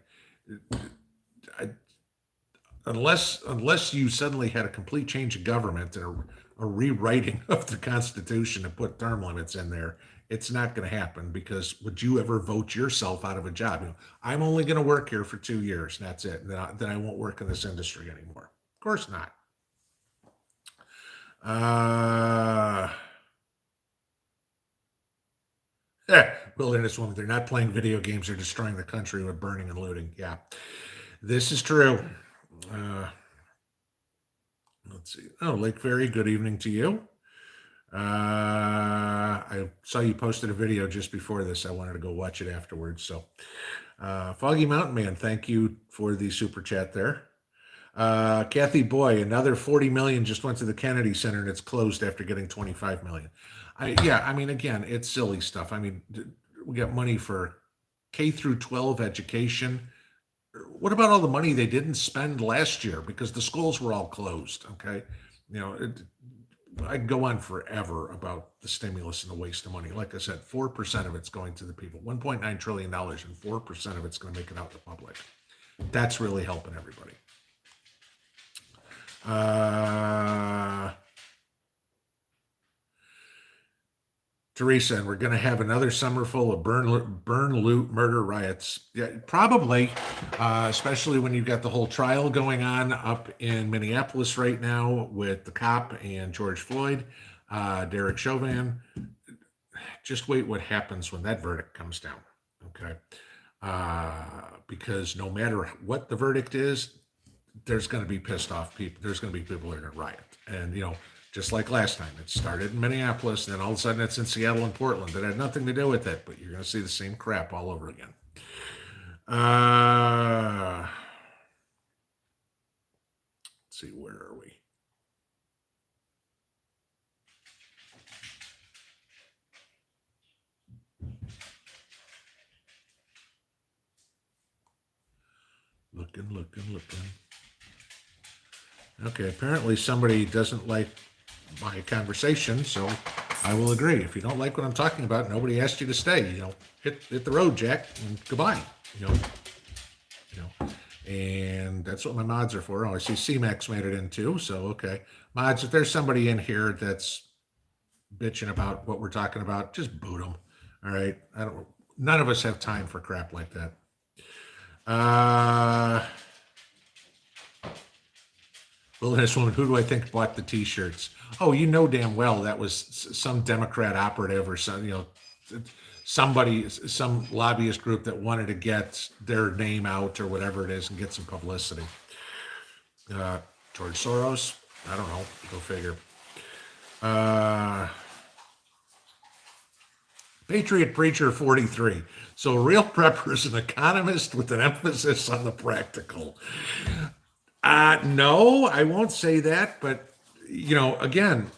Unless you suddenly had a complete change of government and a rewriting of the Constitution to put term limits in there, it's not going to happen, because would you ever vote yourself out of a job? I'm only going to work here for 2 years, and that's it. And then I won't work in this industry anymore. Of course not. Wilderness woman, they're not playing video games, they're destroying the country with burning and looting. Yeah, this is true. Uh, let's see. Oh, Lake Ferry, good evening to you. I saw you posted a video just before this. I wanted to go watch it afterwards. So, Foggy Mountain Man, thank you for the super chat there. Kathy Boy, another 40 million just went to the Kennedy Center and it's closed after getting 25 million. I mean, again, it's silly stuff. I mean, we got money for K through 12 education. What about all the money they didn't spend last year because the schools were all closed? Okay. I can go on forever about the stimulus and the waste of money. Like I said, 4% of it's going to the people, $1.9 trillion, and 4% of it's going to make it out to the public. That's really helping everybody. Teresa, and we're going to have another summer full of burn, loot, murder, riots. Yeah, probably, especially when you've got the whole trial going on up in Minneapolis right now with the cop and George Floyd, Derek Chauvin. Just wait what happens when that verdict comes down, okay? Because no matter what the verdict is, there's going to be pissed off people. There's going to be people that are going to riot. And, just like last time, it started in Minneapolis, and then all of a sudden it's in Seattle and Portland. That had nothing to do with it, but you're going to see the same crap all over again. Let's see, where are we? Looking. Okay, apparently somebody doesn't like my conversation, so I will agree. If you don't like what I'm talking about, nobody asked you to stay. Hit the road, Jack, and goodbye. And that's what my mods are for. Oh, I see C-Max made it in too, so okay. Mods, if there's somebody in here that's bitching about what we're talking about, just boot them. All right, none of us have time for crap like that. Wilderness Woman, who do I think bought the T-shirts? Oh, damn well that was some Democrat operative or some lobbyist group that wanted to get their name out or whatever it is and get some publicity. George Soros? I don't know. Go figure. Patriot Preacher 43. So a real prepper is an economist with an emphasis on the practical. No, I won't say that, but again,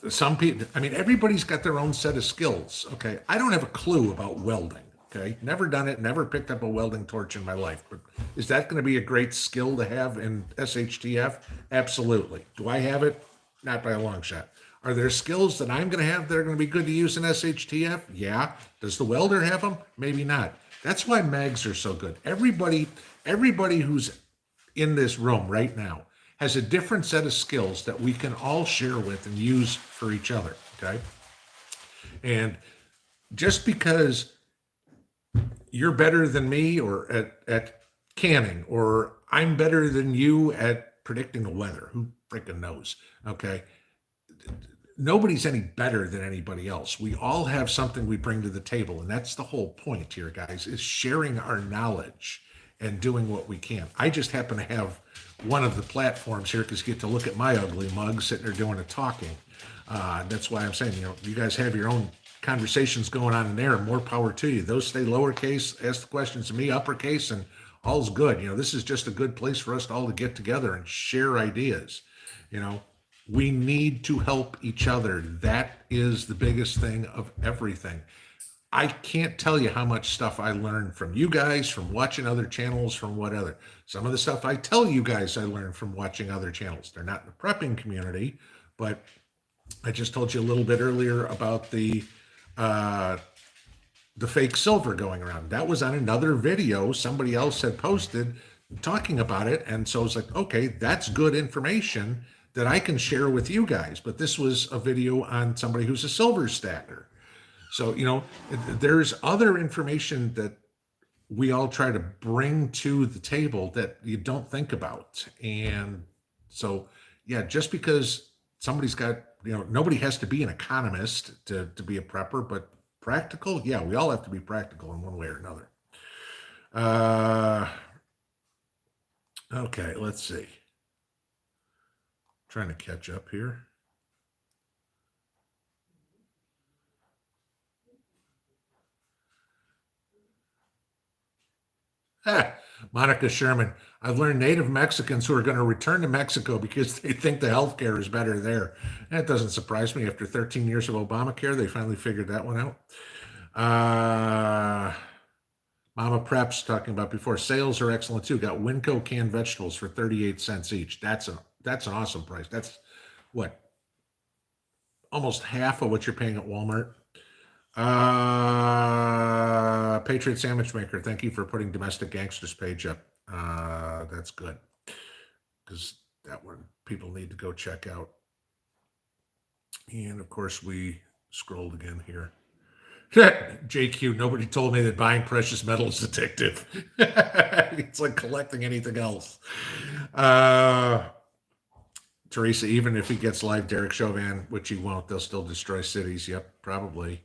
some people, everybody's got their own set of skills. Okay. I don't have a clue about welding. Okay. Never done it, never picked up a welding torch in my life. But is that going to be a great skill to have in SHTF? Absolutely. Do I have it? Not by a long shot. Are there skills that I'm going to have that are going to be good to use in SHTF? Yeah. Does the welder have them? Maybe not. That's why mags are so good. Everybody who's in this room right now has a different set of skills that we can all share with and use for each other. Okay. And just because you're better than me or at canning, or I'm better than you at predicting the weather, who freaking knows? Okay. Nobody's any better than anybody else. We all have something we bring to the table. And that's the whole point here, guys, is sharing our knowledge and doing what we can. I just happen to have one of the platforms here because you get to look at my ugly mug sitting there doing the talking. That's why I'm saying, you guys have your own conversations going on in there, and more power to you. Those stay lowercase, ask the questions to me, uppercase, and all's good. This is just a good place for us all to get together and share ideas. We need to help each other. That is the biggest thing of everything. I can't tell you how much stuff I learned from you guys, from watching other channels, from whatever. Some of the stuff I tell you guys I learned from watching other channels. They're not in the prepping community, but I just told you a little bit earlier about the fake silver going around. That was on another video somebody else had posted talking about it. And so it's like, okay, that's good information that I can share with you guys. But this was a video on somebody who's a silver stacker. So, there's other information that we all try to bring to the table that you don't think about. And so, yeah, just because somebody's got, nobody has to be an economist to be a prepper, but practical, yeah, we all have to be practical in one way or another. Okay, let's see. Trying to catch up here. Monica Sherman. I've learned Native Mexicans who are going to return to Mexico because they think the healthcare is better there. That doesn't surprise me. After 13 years of Obamacare, they finally figured that one out. Mama Preps talking about before. Sales are excellent too. Got Winco canned vegetables for 38 cents each. That's an awesome price. That's what, almost half of what you're paying at Walmart. Patriot Sandwich Maker, thank you for putting Domestic Gangsters page up. That's good, because that one people need to go check out. And of course, we scrolled again here. JQ, nobody told me that buying precious metal is addictive. It's like collecting anything else. Teresa, even if he gets live Derek Chauvin, which he won't, they'll still destroy cities. Yep, probably.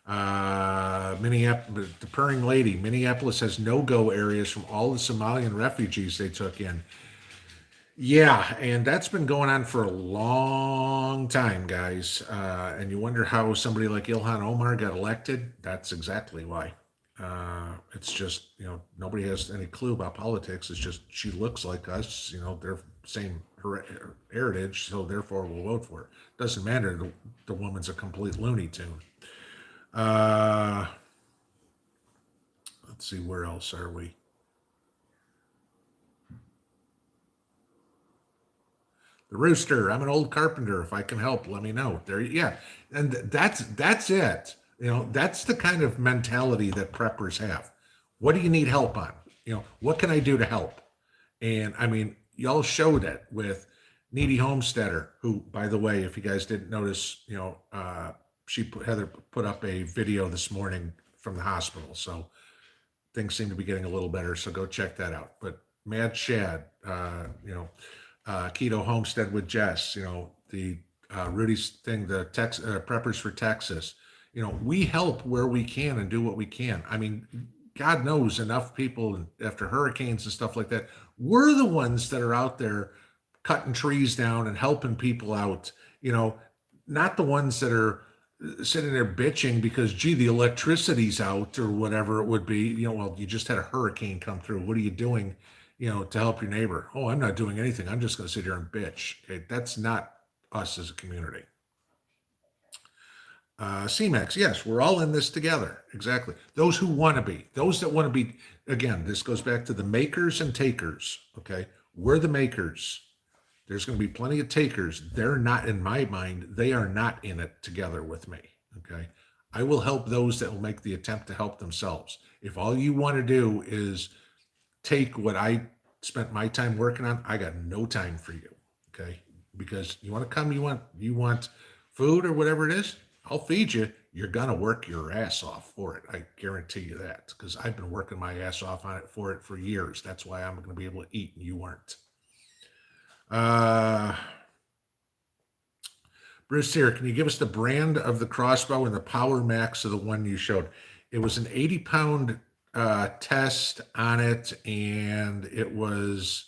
Minneapolis, the purring lady. Minneapolis has no-go areas from all the Somalian refugees they took in. Yeah, and that's been going on for a long time, guys. And you wonder how somebody like Ilhan Omar got elected. That's exactly why. It's just, nobody has any clue about politics. It's just she looks like us. They're same heritage, so therefore we'll vote for her. Doesn't matter. The woman's a complete Looney Tune. Let's see, where else are we? The Rooster. I'm an old carpenter. If I can help, let me know. There, yeah, and that's it. That's the kind of mentality that preppers have. What do you need help on? What can I do to help? And I mean, y'all showed it with Needy Homesteader, who, by the way, if you guys didn't notice, Heather put up a video this morning from the hospital. So things seem to be getting a little better. So go check that out. But Mad Shad, Keto Homestead with Jess, the Rudy's thing, the Preppers for Texas. We help where we can and do what we can. I mean, God knows enough people after hurricanes and stuff like that. We're the ones that are out there cutting trees down and helping people out, not the ones that are sitting there bitching because, gee, the electricity's out or whatever it would be. Well, you just had a hurricane come through. What are you doing, to help your neighbor? Oh, I'm not doing anything. I'm just going to sit here and bitch. Okay, that's not us as a community. CMAX, yes, we're all in this together. Exactly. Those who want to be, those that want to be, again, this goes back to the makers and takers. Okay. We're the makers. There's going to be plenty of takers. They're not, in my mind, they are not in it together with me. Okay. I will help those that will make the attempt to help themselves. If all you want to do is take what I spent my time working on, I got no time for you. Okay. Because you want to come, you want food or whatever it is, I'll feed you. You're gonna work your ass off for it. I guarantee you that. Because I've been working my ass off on it for years. That's why I'm gonna be able to eat and you weren't. Uh Bruce here, can you give us the brand of the crossbow and the power max of the one you showed? It was an 80-pound test on it, and it was,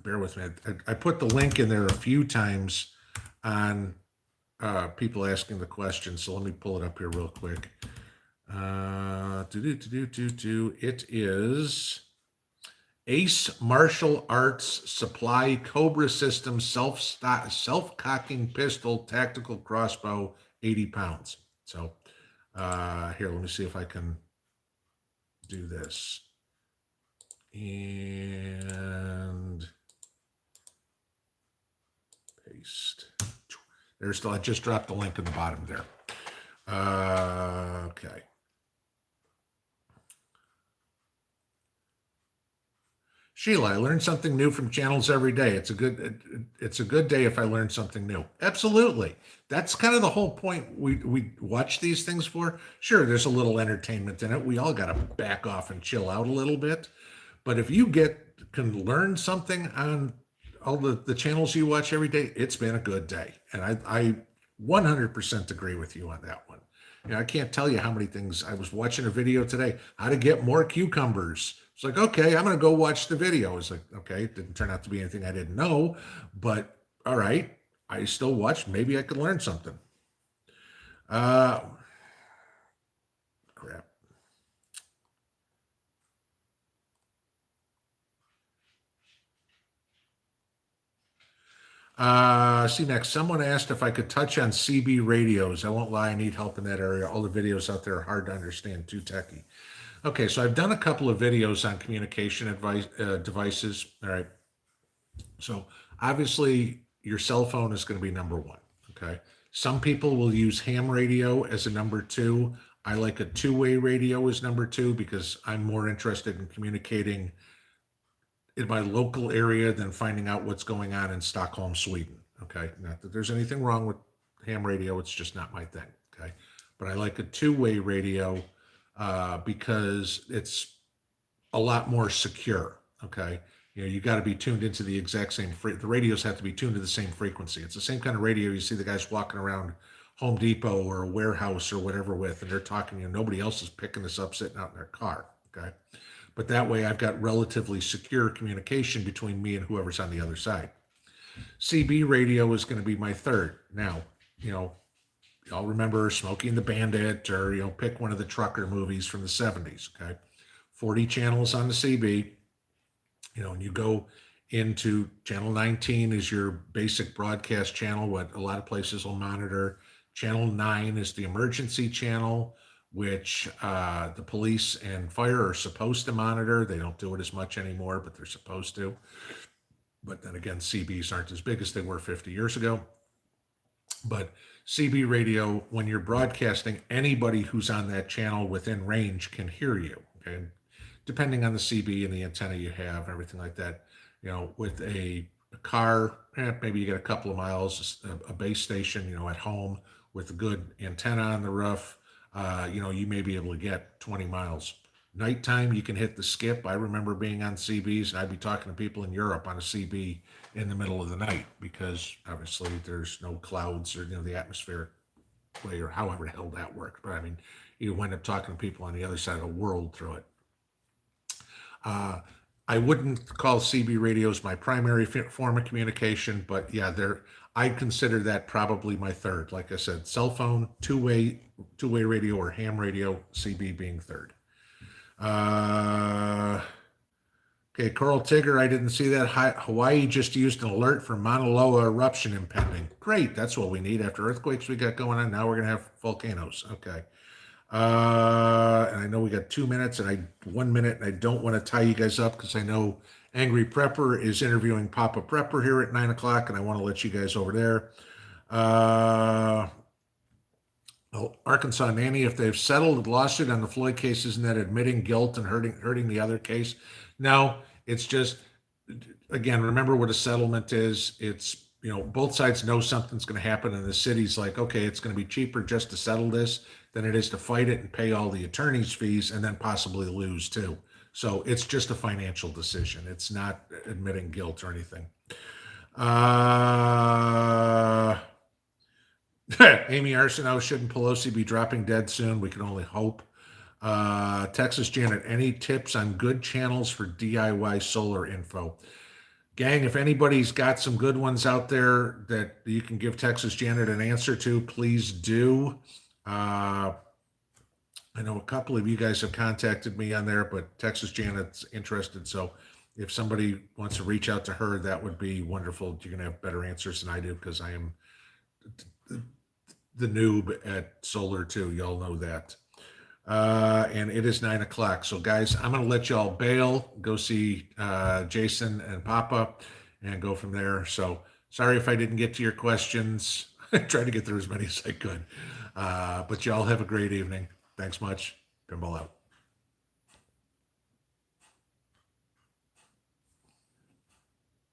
bear with me. I put the link in there a few times on people asking the question. So let me pull it up here real quick. It is Ace Martial Arts Supply Cobra System self-cocking pistol tactical crossbow, 80 pounds. So here, let me see if I can do this. And paste. There's still, I just dropped the link in the bottom there. Okay. Sheila, I learn something new from channels every day. It's a good day if I learn something new. Absolutely. That's kind of the whole point we watch these things for. Sure, there's a little entertainment in it. We all got to back off and chill out a little bit. But if you can learn something on all the channels you watch every day, it's been a good day. And I 100% agree with you on that one. You know, I can't tell you how many things. I was watching a video today, how to get more cucumbers. It's like, okay, I'm going to go watch the video. It's like, okay, it didn't turn out to be anything I didn't know, but all right, I still watched. Maybe I could learn something. Uh, Crap. See next, someone asked if I could touch on CB radios. I won't lie, I need help in that area. All the videos out there are hard to understand, too techy. Okay, so I've done a couple of videos on communication advice, devices. All right. So obviously, your cell phone is going to be number one. Okay. Some people will use ham radio as a number two. I like a two-way radio as number two because I'm more interested in communicating in my local area than finding out what's going on in Stockholm, Sweden. Okay. Not that there's anything wrong with ham radio, it's just not my thing. Okay. But I like a two-way radio because it's a lot more secure. Okay. You know, you got to be tuned into the exact same, the radios have to be tuned to the same frequency. It's the same kind of radio you see the guys walking around Home Depot or a warehouse or whatever with, and they're talking, you know, nobody else is picking this up sitting out in their car. Okay. But that way I've got relatively secure communication between me and whoever's on the other side. CB radio is going to be my third. Now, you know, y'all remember Smokey and the Bandit, or, you know, pick one of the trucker movies from the 70s. Okay. 40 channels on the CB, you know, and you go into channel 19 is your basic broadcast channel, what a lot of places will monitor. Channel 9 is the emergency channel, which the police and fire are supposed to monitor. They don't do it as much anymore, but they're supposed to. But then again, CBs aren't as big as they were 50 years ago. But CB radio, when you're broadcasting, anybody who's on that channel within range can hear you. Okay. Depending on the CB and the antenna you have, everything like that. You know, with a car, maybe you get a couple of miles, a base station, you know, at home with a good antenna on the roof, you know, you may be able to get 20 miles. Nighttime, you can hit the skip. I remember being on CBs, and I'd be talking to people in Europe on a CB in the middle of the night because obviously there's no clouds or, you know, the atmospheric way or however the hell that worked. But I mean, you wind up talking to people on the other side of the world through it. I wouldn't call CB radios my primary form of communication, but yeah, I consider that probably my third. Like I said, cell phone, two-way radio or ham radio, CB being third. Uh, Okay, Coral Tigger, I didn't see that. Hawaii just used an alert for Mauna Loa eruption impending. Great, that's what we need after earthquakes we got going on. Now we're gonna have volcanoes. Okay. And I know we got 2 minutes and 1 minute, and I don't want to tie you guys up because I know Angry Prepper is interviewing Papa Prepper here at 9 o'clock, and I want to let you guys over there. Uh, Arkansas Nanny, if they've settled the lawsuit on the Floyd case, isn't that admitting guilt and hurting the other case? No, it's just, again, remember what a settlement is. It's, both sides know something's going to happen, and the city's like, okay, it's going to be cheaper just to settle this than it is to fight it and pay all the attorney's fees and then possibly lose too. So it's just a financial decision. It's not admitting guilt or anything. Amy Arsenault, shouldn't Pelosi be dropping dead soon? We can only hope. Texas Janet, any tips on good channels for DIY solar info? Gang, if anybody's got some good ones out there that you can give Texas Janet an answer to, please do. I know a couple of you guys have contacted me on there, but Texas Janet's interested. So if somebody wants to reach out to her, that would be wonderful. You're going to have better answers than I do because I am the noob at solar too. Y'all know that. And it is 9 o'clock. So guys, I'm going to let y'all bail, go see Jason and Papa and go from there. So sorry if I didn't get to your questions. I tried to get through as many as I could. But y'all have a great evening. Thanks much. Pinball out.